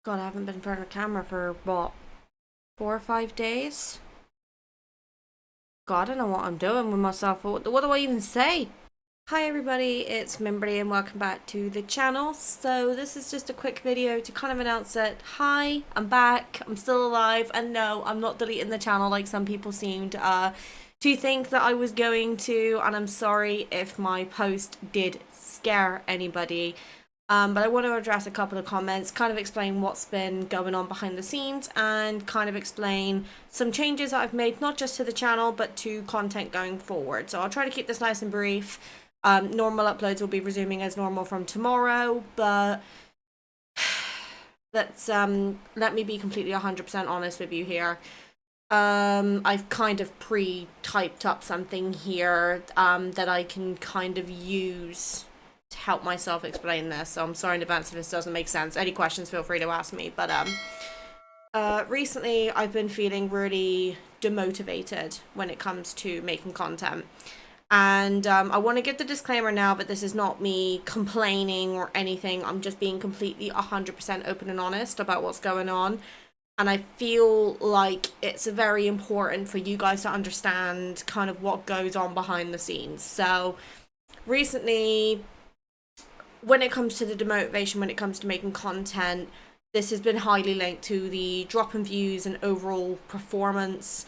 God, I haven't been in front of a camera for what, 4 or 5 days? God, I don't know what I'm doing with myself. What do I even say? Hi everybody, it's Mimberly and welcome back to the channel. So this is just a quick video to kind of announce that, hi, I'm back, I'm still alive, and no, I'm not deleting the channel like some people seemed to think that I was going to, and I'm sorry if my post did scare anybody. But I want to address a couple of comments, kind of explain what's been going on behind the scenes, and kind of explain some changes that I've made, not just to the channel, but to content going forward. So I'll try to keep this nice and brief. Normal uploads will be resuming as normal from tomorrow, but let me be completely 100% honest with you here. I've kind of pre-typed up something here that I can kind of use to help myself explain this, so I'm sorry in advance if this doesn't make sense. Any questions, feel free to ask me. But recently I've been feeling really demotivated when it comes to making content. And I want to give the disclaimer now, but this is not me complaining or anything. I'm just being completely 100% open and honest about what's going on. And I feel like it's very important for you guys to understand kind of what goes on behind the scenes. So recently, when it comes to the demotivation, when it comes to making content, this has been highly linked to the drop in views and overall performance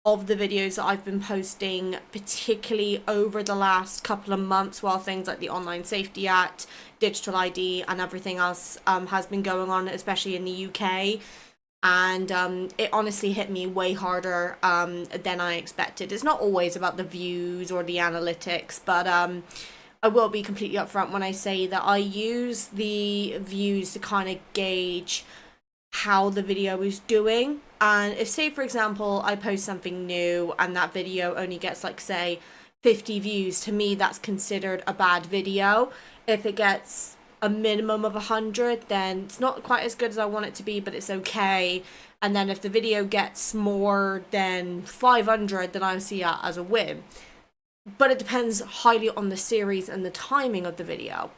of the videos that I've been posting, particularly over the last couple of months while things like the Online Safety Act, Digital ID and everything else has been going on, especially in the UK. And it honestly hit me way harder than I expected. It's not always about the views or the analytics, but I will be completely upfront when I say that I use the views to kind of gauge how the video is doing. And if, say for example, I post something new and that video only gets like, say, 50 views, to me that's considered a bad video. If it gets a minimum of 100, then it's not quite as good as I want it to be, but it's okay. And then if the video gets more than 500, then I see it as a win. But it depends highly on the series and the timing of the video.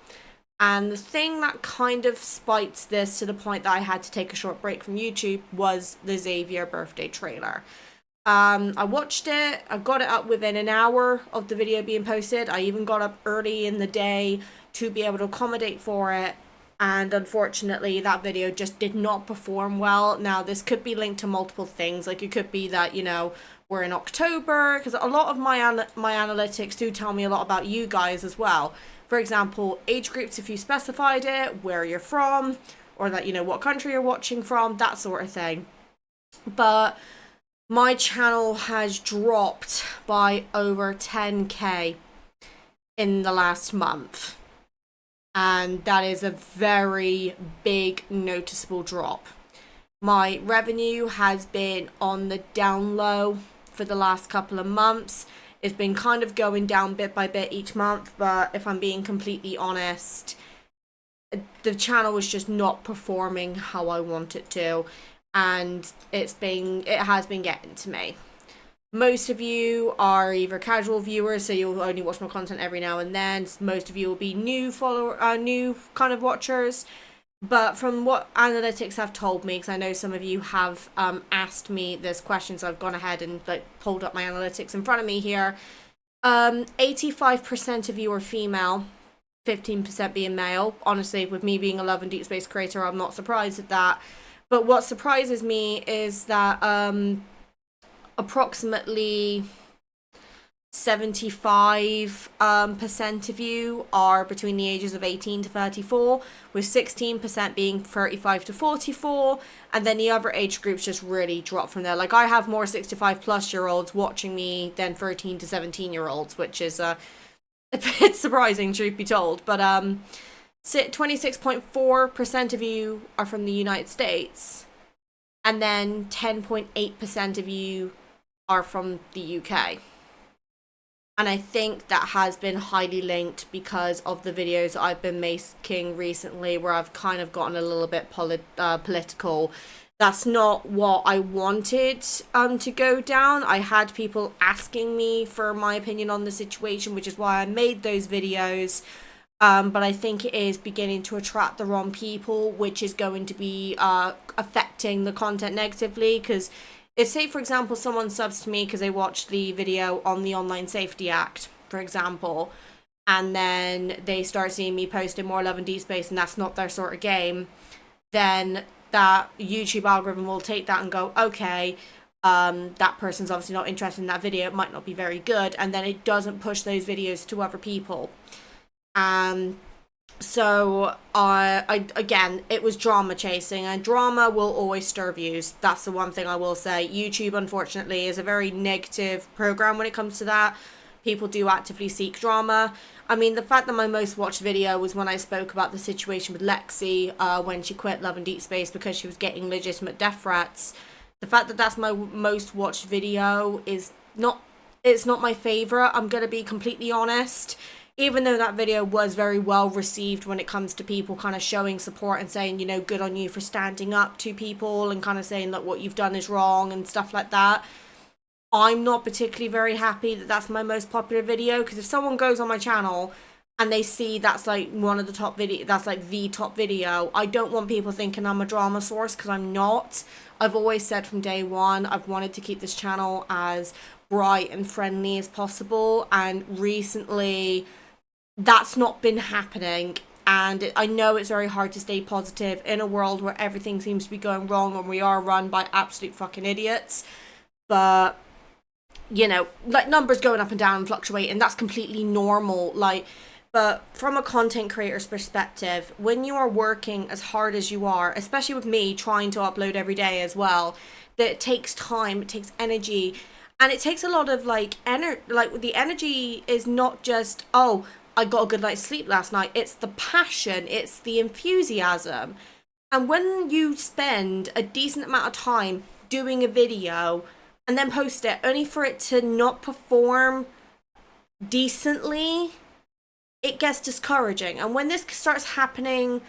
And the thing that kind of spiked this to the point that I had to take a short break from YouTube was the Xavier birthday trailer. I watched it, I got it up within an hour of the video being posted. I even got up early in the day to be able to accommodate for it. And unfortunately, that video just did not perform well. Now, this could be linked to multiple things. Like, it could be that, you know, we're in October, because a lot of my analytics do tell me a lot about you guys as well. For example, age groups, if you specified it, where you're from, or that, you know, what country you're watching from, that sort of thing. But my channel has dropped by over 10k in the last month. And that is a very big noticeable drop. My revenue has been on the down low for the last couple of months. It's been kind of going down bit by bit each month, but if I'm being completely honest, the channel was just not performing how I want it to, and it has been getting to me. Most of you are either casual viewers, so you'll only watch my content every now and then. Most of you will be new kind of watchers. But from what analytics have told me, because I know some of you have asked me this question, so I've gone ahead and like pulled up my analytics in front of me here. 85% of you are female, 15% being male. Honestly, with me being a Love and Deep Space creator, I'm not surprised at that. But what surprises me is that approximately 75% of you are between the ages of 18 to 34, with 16% being 35 to 44, and then the other age groups just really drop from there. Like, I have more 65 plus year olds watching me than 13 to 17 year olds, which is a bit surprising, truth be told. But 26.4% of you are from the United States, and then 10.8% of you are from the UK. And I think that has been highly linked because of the videos I've been making recently, where I've kind of gotten a little bit political. That's not what I wanted to go down. I had people asking me for my opinion on the situation, which is why I made those videos. But I think it is beginning to attract the wrong people, which is going to be affecting the content negatively. Because if, say, for example, someone subs to me because they watched the video on the Online Safety Act, for example, and then they start seeing me posting more Love and Deep Space, and that's not their sort of game, then that YouTube algorithm will take that and go, okay, that person's obviously not interested in that video, it might not be very good, and then it doesn't push those videos to other people. So I again, it was drama chasing, and drama will always stir views. That's the one thing I will say. YouTube, unfortunately, is a very negative program when it comes to that. People do actively seek drama. I mean, the fact that my most watched video was when I spoke about the situation with Lexi when she quit Love and Deep Space because she was getting legitimate death threats. The fact that that's my most watched video is not, it's not my favorite. I'm going to be completely honest. Even though that video was very well received when it comes to people kind of showing support and saying, you know, good on you for standing up to people and kind of saying that what you've done is wrong and stuff like that. I'm not particularly very happy that that's my most popular video, because if someone goes on my channel and they see that's like one of the top video, that's like the top video, I don't want people thinking I'm a drama source, because I'm not. I've always said from day one I've wanted to keep this channel as bright and friendly as possible, and recently that's not been happening. And I know it's very hard to stay positive in a world where everything seems to be going wrong and we are run by absolute fucking idiots. But you know, like, numbers going up and down and fluctuating, that's completely normal. Like, but from a content creator's perspective, when you are working as hard as you are, especially with me trying to upload every day as well, that it takes time, it takes energy, and it takes a lot of like the energy is not just, oh, I got a good night's sleep last night. It's the passion, it's the enthusiasm. And when you spend a decent amount of time doing a video and then post it only for it to not perform decently, it gets discouraging. And when this starts happening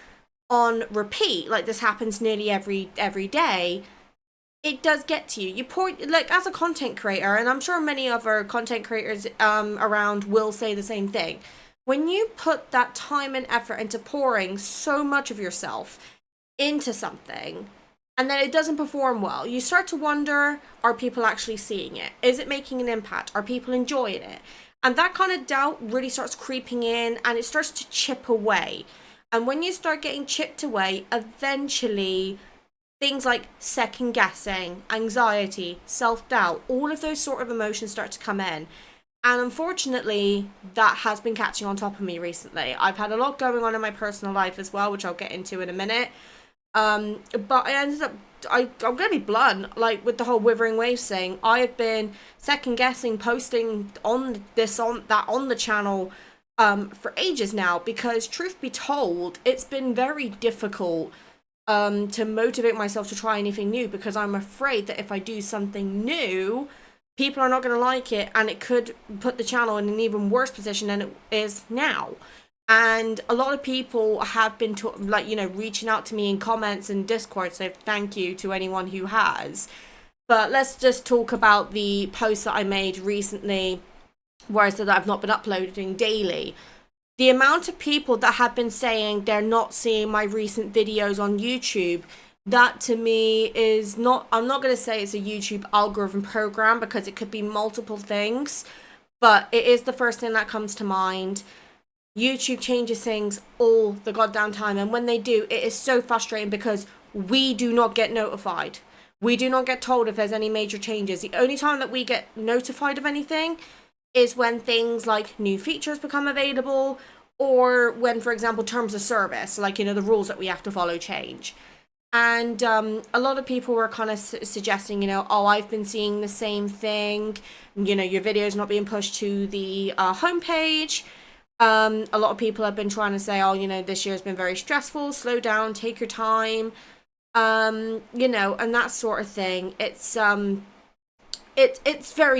on repeat, like this happens nearly every day, it does get to you. You pour, like, as a content creator, and I'm sure many other content creators around will say the same thing. When you put that time and effort into pouring so much of yourself into something, and then it doesn't perform well, you start to wonder, are people actually seeing it? Is it making an impact? Are people enjoying it? And that kind of doubt really starts creeping in, and it starts to chip away. And when you start getting chipped away, eventually things like second guessing, anxiety, self-doubt, all of those sort of emotions start to come in. And unfortunately, that has been catching on top of me recently. I've had a lot going on in my personal life as well, which I'll get into in a minute. But I ended up, I'm gonna be blunt, like with the whole Withering Waves thing, I have been second guessing posting on the channel for ages now, because truth be told, it's been very difficult to motivate myself to try anything new, because I'm afraid that if I do something new, people are not going to like it, and it could put the channel in an even worse position than it is now. And a lot of people have been reaching out to me in comments and Discord, so thank you to anyone who has. But let's just talk about the post that I made recently where I said that I've not been uploading daily. The amount of people that have been saying they're not seeing my recent videos on YouTube, that to me is not, I'm not going to say it's a YouTube algorithm program, because it could be multiple things, but it is the first thing that comes to mind. YouTube changes things all the goddamn time, and when they do, it is so frustrating, because we do not get notified. We do not get told if there's any major changes. The only time that we get notified of anything is when things like new features become available, or when, for example, terms of service, like, the rules that we have to follow change. And a lot of people were kind of suggesting, oh, I've been seeing the same thing, your video's not being pushed to the homepage. A lot of people have been trying to say, oh, this year's been very stressful, slow down, take your time, and that sort of thing. It's very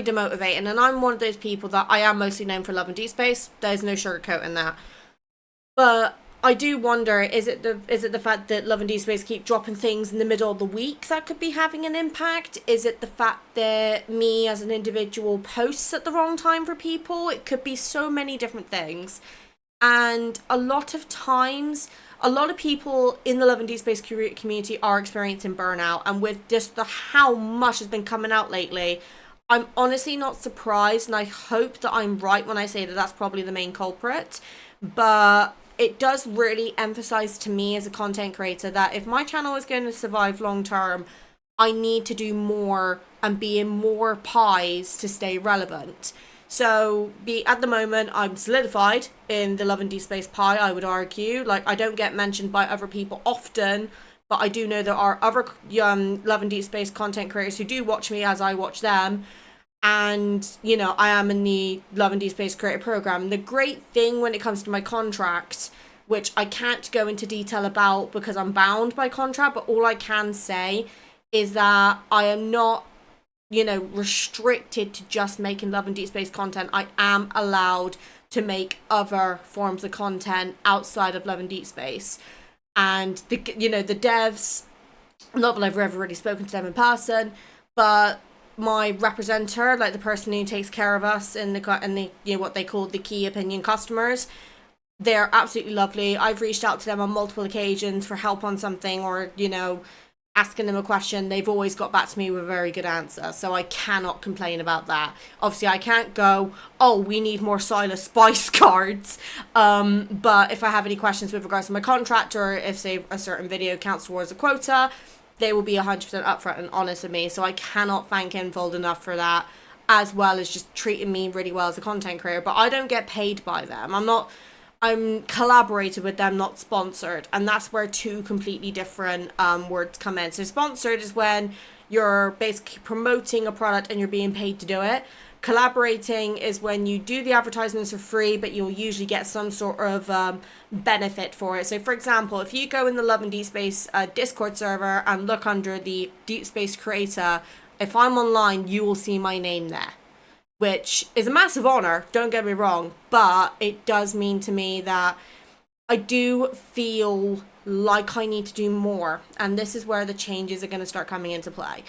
demotivating, and I'm one of those people that I am mostly known for Love and Deep Space. There's no sugarcoating that. But I do wonder, is it the fact that Love and Deep Space keep dropping things in the middle of the week that could be having an impact? Is it the fact that me as an individual posts at the wrong time for people? It could be so many different things. And a lot of times, a lot of people in the Love and Deep Space community are experiencing burnout, and with just the how much has been coming out lately, I'm honestly not surprised, and I hope that I'm right when I say that that's probably the main culprit. But it does really emphasize to me as a content creator that if my channel is going to survive long term, I need to do more and be in more pies to stay relevant. So at the moment, I'm solidified in the Love and Deep Space pie, I would argue. Like, I don't get mentioned by other people often, but I do know there are other Love and Deep Space content creators who do watch me as I watch them. And, you know, I am in the Love and Deep Space Creator Program. The great thing when it comes to my contract, which I can't go into detail about because I'm bound by contract, but all I can say is that I am not, you know, restricted to just making Love and Deep Space content. I am allowed to make other forms of content outside of Love and Deep Space. And the devs, not that I've ever really spoken to them in person, but my representative, like the person who takes care of us in the what they call the key opinion customers, they're absolutely lovely. I've reached out to them on multiple occasions for help on something, or, you know, asking them a question. They've always got back to me with a very good answer, so I cannot complain about that. Obviously, I can't go, oh, we need more Silas Spice cards, but if I have any questions with regards to my contract, or if, say, a certain video counts towards a quota, they will be 100% upfront and honest with me, so I cannot thank Infold enough for that, as well as just treating me really well as a content creator. But I don't get paid by them. I'm collaborated with them, not sponsored. And that's where two completely different words come in. So sponsored is when you're basically promoting a product and you're being paid to do it. Collaborating is when you do the advertisements for free, but you'll usually get some sort of benefit for it. So for example, if you go in the Love and Deep Space Discord server and look under the Deep Space Creator, if I'm online, you will see my name there, which is a massive honor, don't get me wrong, but it does mean to me that I do feel like I need to do more, and this is where the changes are going to start coming into play.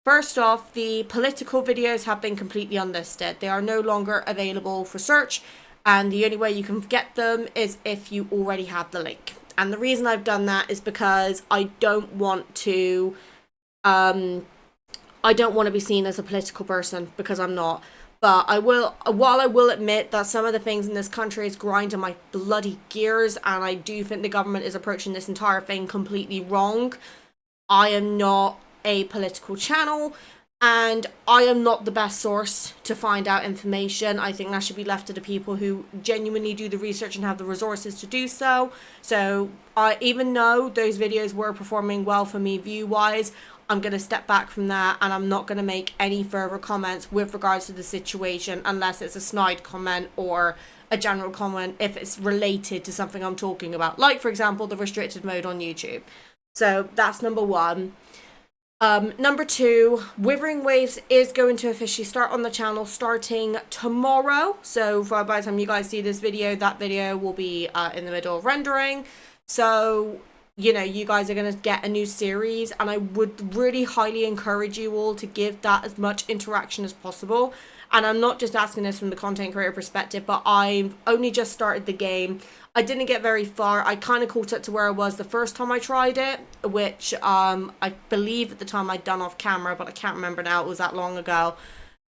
First off, the political videos have been completely unlisted. They are no longer available for search, and the only way you can get them is if you already have the link. And the reason I've done that is because I don't want to be seen as a political person, because I'm not. But while I will admit that some of the things in this country is grinding my bloody gears, and I do think the government is approaching this entire thing completely wrong, I am not a political channel, and I am not the best source to find out information. I think that should be left to the people who genuinely do the research and have the resources to do so. So even though those videos were performing well for me view-wise, I'm going to step back from that, and I'm not going to make any further comments with regards to the situation unless it's a snide comment or a general comment if it's related to something I'm talking about. Like, for example, the restricted mode on YouTube. So that's number one. Number two, Withering Waves is going to officially start on the channel starting tomorrow. So by the time you guys see this video, that video will be in the middle of rendering. So, you know, you guys are going to get a new series, and I would really highly encourage you all to give that as much interaction as possible. And I'm not just asking this from the content creator perspective, but I've only just started the game. I didn't get very far. I kind of caught up to where I was the first time I tried it, which I believe at the time I'd done off camera, but I can't remember now. It was that long ago.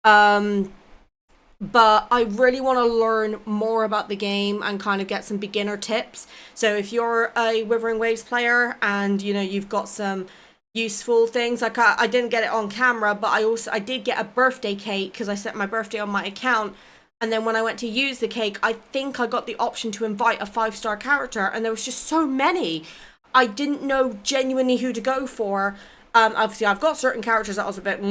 But I really want to learn more about the game and kind of get some beginner tips. So if you're a Withering Waves player and, you know, you've got some useful things, like I didn't get it on camera, but I did get a birthday cake because I set my birthday on my account. And then when I went to use the cake, I think I got the option to invite a 5-star character, and there was just so many. I didn't know genuinely who to go for. Obviously, I've got certain characters that I was a bit,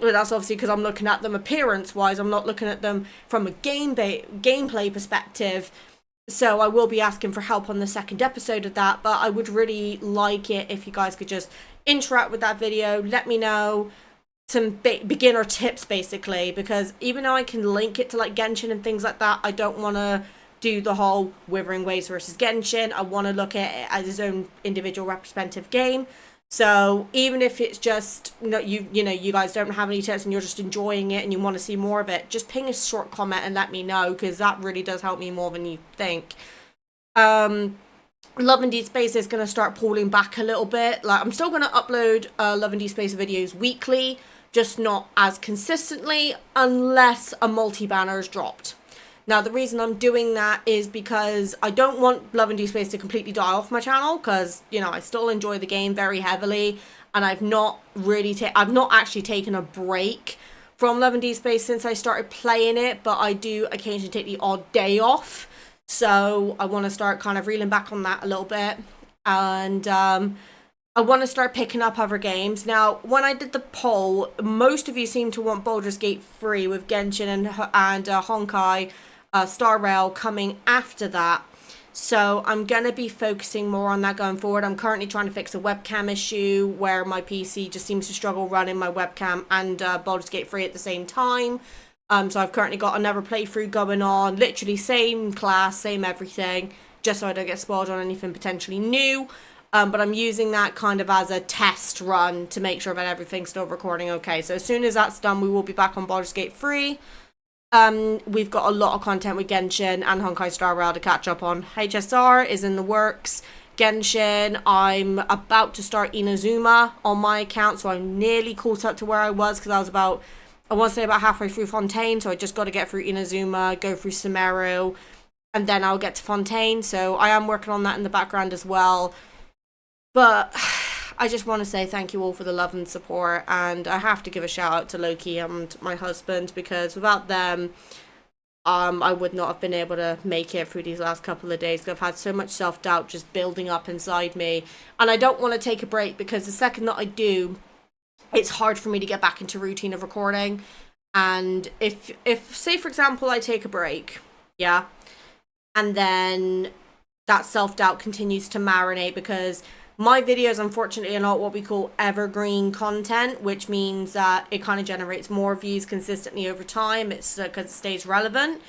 but that's obviously because I'm looking at them appearance-wise. I'm not looking at them from a gameplay perspective. So I will be asking for help on the second episode of that, but I would really like it if you guys could just interact with that video. Let me know some beginner tips, basically, because even though I can link it to like Genshin and things like that, I don't want to do the whole Withering Waves versus Genshin. I want to look at it as its own individual representative game. So even if it's just you guys don't have any tips and you're just enjoying it and you want to see more of it, just ping a short comment and let me know, because that really does help me more than you think. Love and Deep Space is going to start pulling back a little bit. Like, I'm still going to upload Love and Deep Space videos weekly, just not as consistently unless a multi-banner is dropped. Now, the reason I'm doing that is because I don't want Love and Deep Space to completely die off my channel, because, you know, I still enjoy the game very heavily, and I've not actually taken a break from Love and Deep Space since I started playing it, but I do occasionally take the odd day off. So I want to start kind of reeling back on that a little bit, and I want to start picking up other games. Now, when I did the poll, most of you seem to want Baldur's Gate 3 with Genshin and Honkai Star Rail coming after that. So I'm going to be focusing more on that going forward. I'm currently trying to fix a webcam issue where my PC just seems to struggle running my webcam and Baldur's Gate 3 at the same time. So I've currently got another playthrough going on, literally same class, same everything, just so I don't get spoiled on anything potentially new. But I'm using that kind of as a test run to make sure that everything's still recording okay. So as soon as that's done, we will be back on Baldur's Gate 3. We've got a lot of content with Genshin and Honkai Star Rail to catch up on. HSR is in the works. Genshin, I'm about to start Inazuma on my account, so I'm nearly caught up to where I was, because I want to say about halfway through Fontaine, so I just got to get through Inazuma, go through Sumeru, and then I'll get to Fontaine. So I am working on that in the background as well. But I just want to say thank you all for the love and support, and I have to give a shout out to Loki and my husband, because without them, I would not have been able to make it through these last couple of days. I've had so much self-doubt just building up inside me, and I don't want to take a break, because the second that I do, it's hard for me to get back into routine of recording. And if say for example I take a break, yeah, and then that self-doubt continues to marinate, because my videos unfortunately are not what we call evergreen content, which means that it kind of generates more views consistently over time. It's because it stays relevant.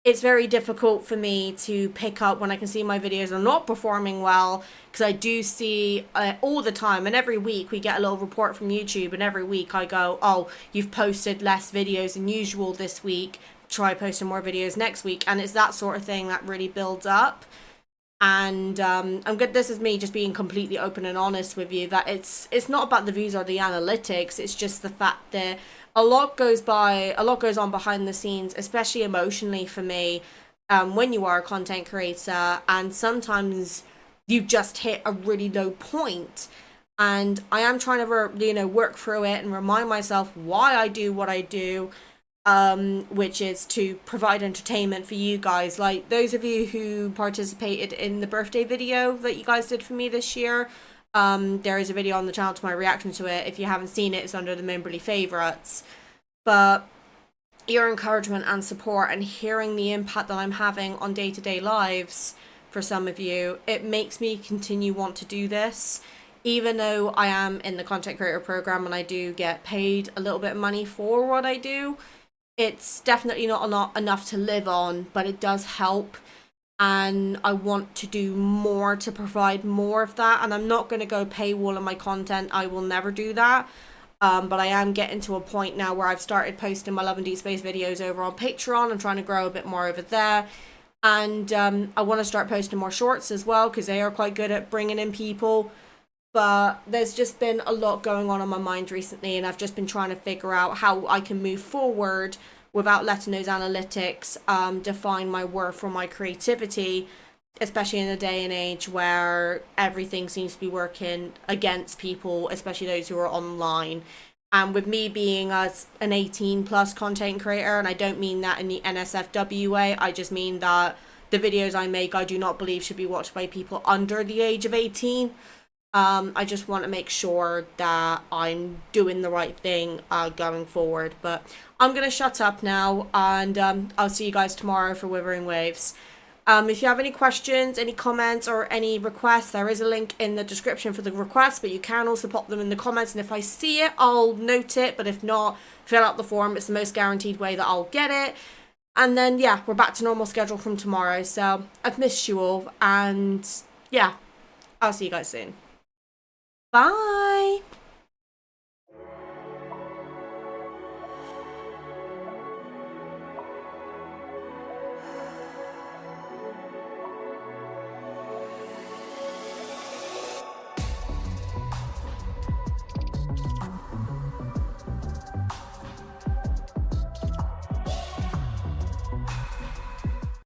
It's very difficult for me to pick up when I can see my videos are not performing well, because I do see all the time, and every week we get a little report from YouTube, and every week I go, oh, you've posted less videos than usual this week, try posting more videos next week. And it's that sort of thing that really builds up. And I'm good. This is me just being completely open and honest with you, that it's not about the views or the analytics. It's just the fact that a lot goes on behind the scenes, especially emotionally for me, when you are a content creator, and sometimes you just hit a really low point. And I am trying to work through it and remind myself why I do what I do, which is to provide entertainment for you guys. Like those of you who participated in the birthday video that you guys did for me this year, there is a video on the channel to my reaction to it. If you haven't seen it, it's under the Mimberly favorites. But your encouragement and support, and hearing the impact that I'm having on day-to-day lives for some of you, it makes me continue want to do this. Even though I am in the content creator program and I do get paid a little bit of money for what I do, it's definitely not enough to live on, but it does help. And I want to do more to provide more of that. And I'm not going to go paywall on my content. I will never do that. But I am getting to a point now where I've started posting my Love and Deep Space videos over on Patreon. I'm trying to grow a bit more over there. And I want to start posting more shorts as well, because they are quite good at bringing in people. But there's just been a lot going on my mind recently, and I've just been trying to figure out how I can move forward without letting those analytics define my worth or my creativity, especially in a day and age where everything seems to be working against people, especially those who are online. And with me being an 18 plus content creator, and I don't mean that in the NSFW way, I just mean that the videos I make I do not believe should be watched by people under the age of 18. I just want to make sure that I'm doing the right thing going forward. But I'm going to shut up now, and I'll see you guys tomorrow for Withering Waves. If you have any questions, any comments, or any requests, there is a link in the description for the requests, but you can also pop them in the comments, and if I see it, I'll note it. But if not, fill out the form. It's the most guaranteed way that I'll get it. And then, yeah, we're back to normal schedule from tomorrow. So I've missed you all, and yeah, I'll see you guys soon. Bye!